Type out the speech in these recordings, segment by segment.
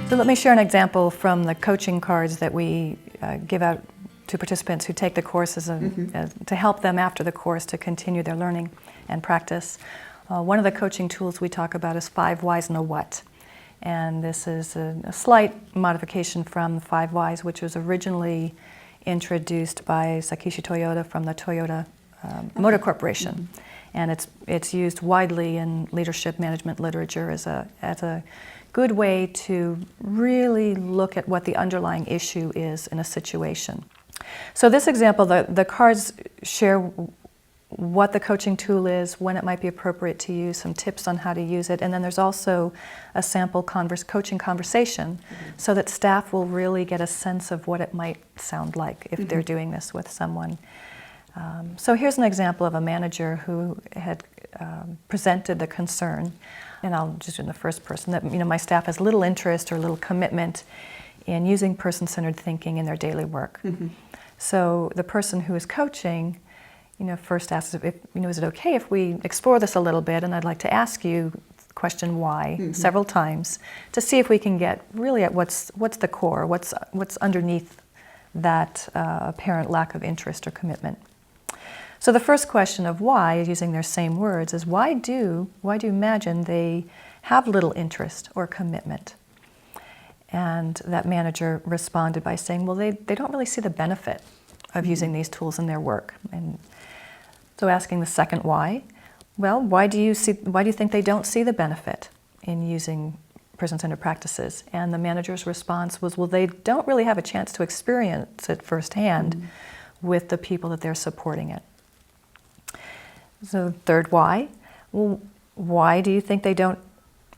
So let me share an example from the coaching cards that we give out to participants who take the courses to help them after the course to continue their learning and practice. One of the coaching tools we talk about is 5 whys and a what. And this is a slight modification from 5 whys, which was originally introduced by Sakishi Toyoda from the Toyota Motor Corporation. And it's used widely in leadership management literature as a good way to really look at what the underlying issue is in a situation. So this example, the cards share what the coaching tool is, when it might be appropriate to use, some tips on how to use it, and then there's also a sample coaching conversation so that staff will really get a sense of what it might sound like if they're doing this with someone. So here's an example of a manager who had presented the concern, and I'll just do in the first person, that my staff has little interest or little commitment in using person-centered thinking in their daily work. So the person who is coaching, first asks if is it okay if we explore this a little bit, and I'd like to ask you question why several times to see if we can get really at what's the core, what's underneath that apparent lack of interest or commitment. So the first question of why, using their same words, is why do you imagine they have little interest or commitment? And that manager responded by saying, well, they don't really see the benefit of using these tools in their work. And so asking the second why, well, why do you think they don't see the benefit in using person-centered practices? And the manager's response was, well, they don't really have a chance to experience it firsthand with the people that they're supporting it. So third why, well, why do you think they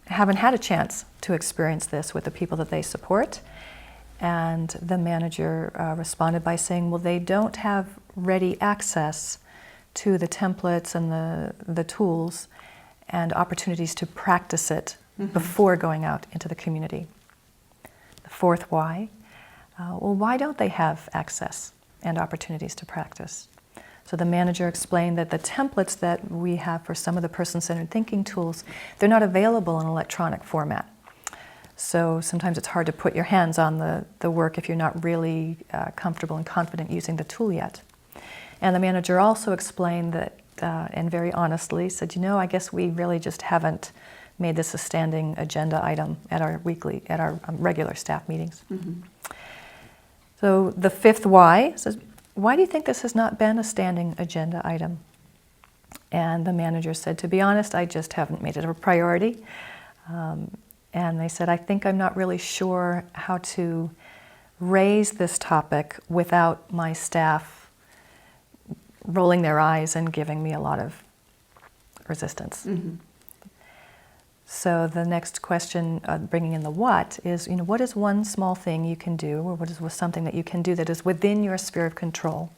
haven't had a chance to experience this with the people that they support? And the manager responded by saying, well, they don't have ready access to the templates and the tools and opportunities to practice it before going out into the community. The fourth why, well, why don't they have access and opportunities to practice? So the manager explained that the templates that we have for some of the person-centered thinking tools, they're not available in electronic format. So sometimes it's hard to put your hands on the work if you're not really comfortable and confident using the tool yet. And the manager also explained that, and very honestly said, I guess we really just haven't made this a standing agenda item at our regular staff meetings. So the fifth why says, why do you think this has not been a standing agenda item? And the manager said, to be honest, I just haven't made it a priority. And they said, I think I'm not really sure how to raise this topic without my staff rolling their eyes and giving me a lot of resistance. So the next question, bringing in the what, is what is one small thing you can do, or what is something that you can do that is within your sphere of control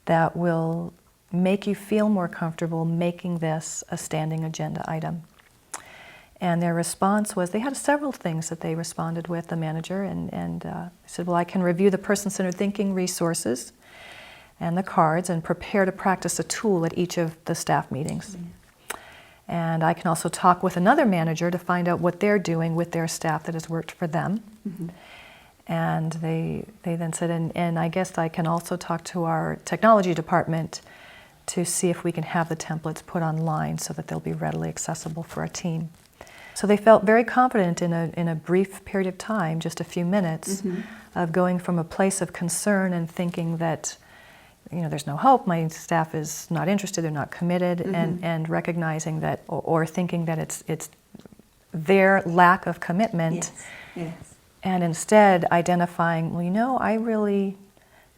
that will make you feel more comfortable making this a standing agenda item? And their response was, they had several things that they responded with, the manager, and said, well, I can review the person-centered thinking resources and the cards and prepare to practice a tool at each of the staff meetings. And I can also talk with another manager to find out what they're doing with their staff that has worked for them. And they then said, and I guess I can also talk to our technology department to see if we can have the templates put online so that they'll be readily accessible for our team. So they felt very confident in a brief period of time, just a few minutes, of going from a place of concern and thinking that there's no hope, my staff is not interested, they're not committed, and recognizing that, or thinking that it's their lack of commitment, and instead identifying, well,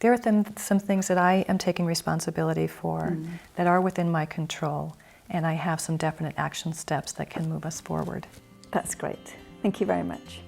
there are some things that I am taking responsibility for that are within my control, and I have some definite action steps that can move us forward. That's great. Thank you very much.